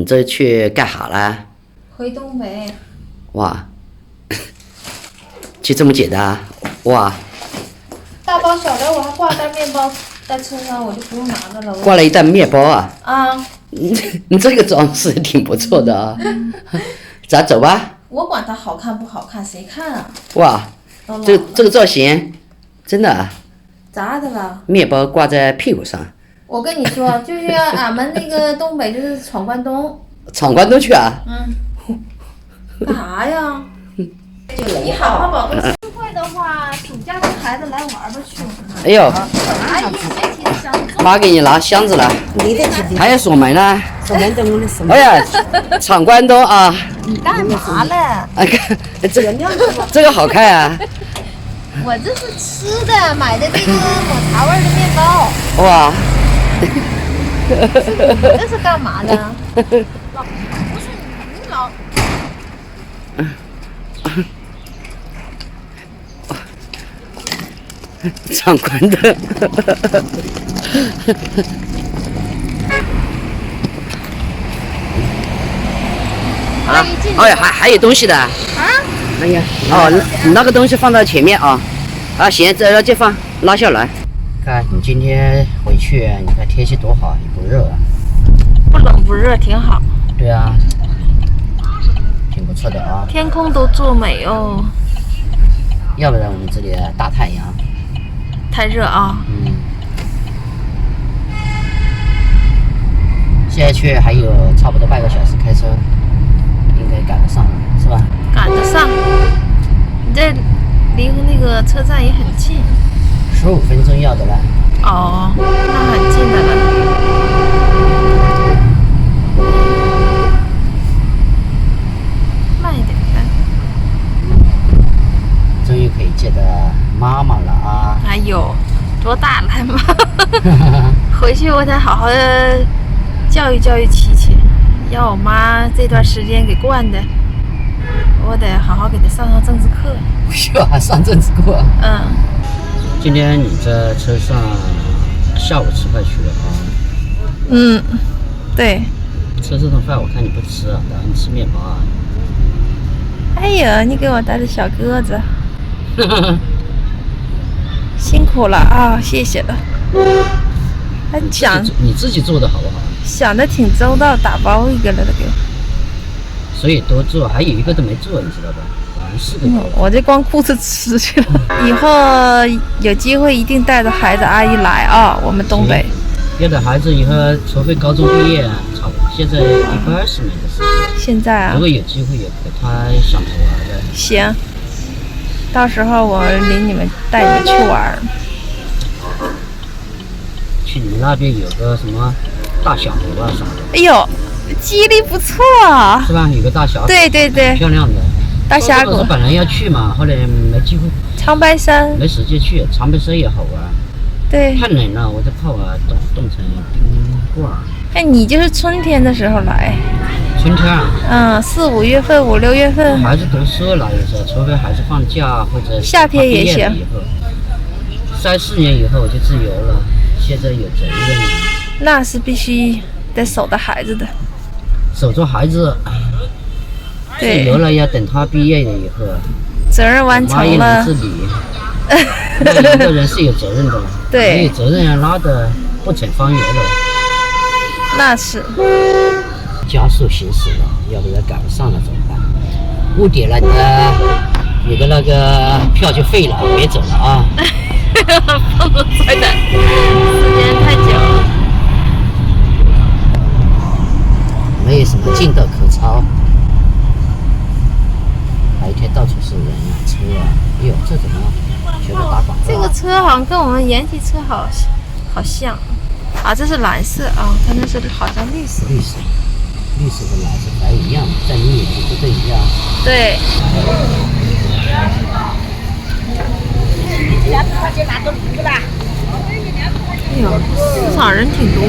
你这去干啥了？回东北。哇，就这么简单？哇！大包小的，我还挂袋面包在车上，我就不用拿着了。挂了一袋面包啊！啊，你这个装饰挺不错的啊。咱走吧。我管它好看不好看，谁看啊？哇，这个造型，真的啊！咋的了？面包挂在屁股上。我跟你说，就是俺们那个东北就是闯关东。闯关东去啊？干啥呀？你好好保重。聚会的话，暑假跟孩子来玩吧去。哎呦，阿姨别提箱子。妈给你拿箱子了。还要锁门呢。锁门等我的锁门。哎呀，闯关东啊！你干嘛嘞？啊，看这个好看啊！我这是吃的，买的这个抹茶味的面包。哇！这是干嘛的？不是你老。闯关的。阿姨进去。哎呀，还有东西的。啊？哎呀，哦，你那个东西放到前面啊。啊，行，这放拉下来。看你今天回去，你看天气多好，也不热啊。不冷不热，挺好。对啊，挺不错的啊。天空都作美哦。要不然我们这里大太阳。太热啊。现在去还有差不多半个小时开车，应该赶得上，是吧？赶得上。你这离那个车站也很近。15分钟要的了。哦，那很近的了。慢一点开。终于可以见到妈妈了啊！哎呦，多大了还妈？回去我得好好的教育教育琪琪，要我妈这段时间给惯的，我得好好给她上上政治课。不需要上政治课。今天你在车上下午吃饭去了啊？对。车上的饭我看你不吃啊，打算吃面包啊？哎呦，你给我带的小鸽子，辛苦了啊，谢谢了。还想你自己做的好不好？想的挺周到，打包一个了都给我。所以多做，还有一个都没做，你知道吧？4个。我这光顾着吃去了。以后有机会一定带着孩子阿姨来啊，我们东北。要的孩子以后，除非高中毕业，差不多现在120年的事情。现在啊。如果有机会也可以，他想着玩的。行，到时候我带你们去玩。去你们那边有个什么大小河啊啥的。哎呦，记忆力不错啊。是吧？有个大峡谷。对对对。漂亮的。大峡谷。本来要去嘛，后来没机会。长白山。没时间去，长白山也好玩。对。太冷了，我就怕我冻成冰棍儿。哎，你就是春天的时候来。春天啊？4、5月份、5、6月份。孩子读书了也是，除非孩子放假或者夏天也行。以后3、4年以后我就自由了，现在有责任了。那是必须得守着孩子的。守着孩子。自由了要等他毕业了以后。责任完成了。妈也能自理。那有的人是有责任的了。对。没有责任要拉的不成方圆了。那是。加速行驶了，要不然赶不上了怎么办？误点了你的那个票就废了，别走了啊！放过在的，时间太久了，没有什么劲道可抄。白天到处是人啊，车啊，哎呦，这怎么全都打广告？这个车好像跟我们延吉车好像啊，这是蓝色啊，它那是好像绿色。绿色和蓝色还一样，在你眼睛不对一样。对。哎呦，市场人挺多。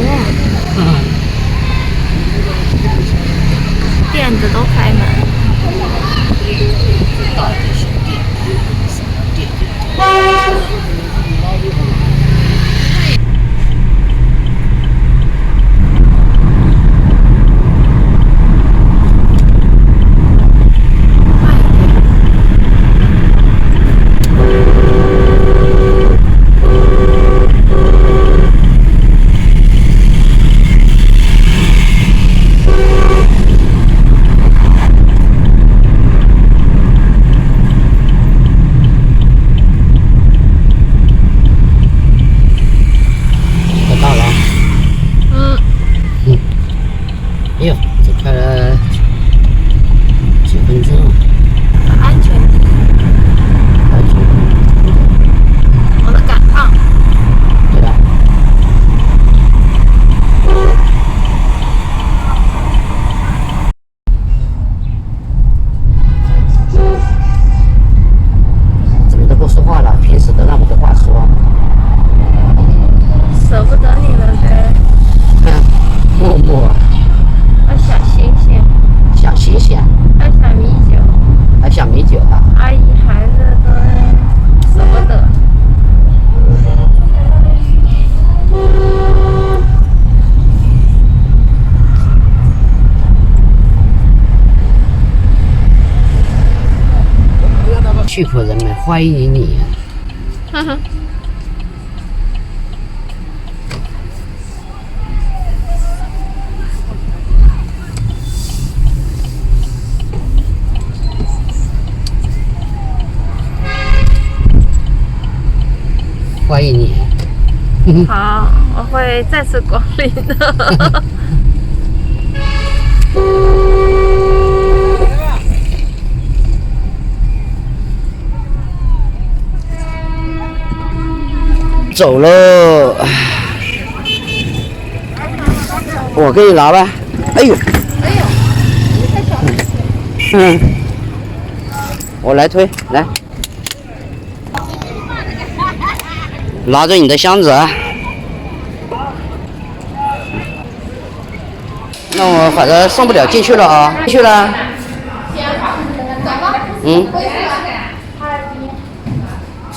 店子都开门。大店小店，什么店？跳了几分钟，安全第一，我的感胖。对吧？怎么都不说话了？平时都那么多话说。舍不得你了呗。默默要想新鲜，想新鲜，要想米酒，还想米酒啊？阿姨孩子都舍不得。曲阜人们欢迎你。哼哼。欢迎你。好，我会再次光临的。走喽，我给你拿吧。哎呦，我来推，来，拿着你的箱子啊。那我反正送不了进去了啊，进去了。嗯。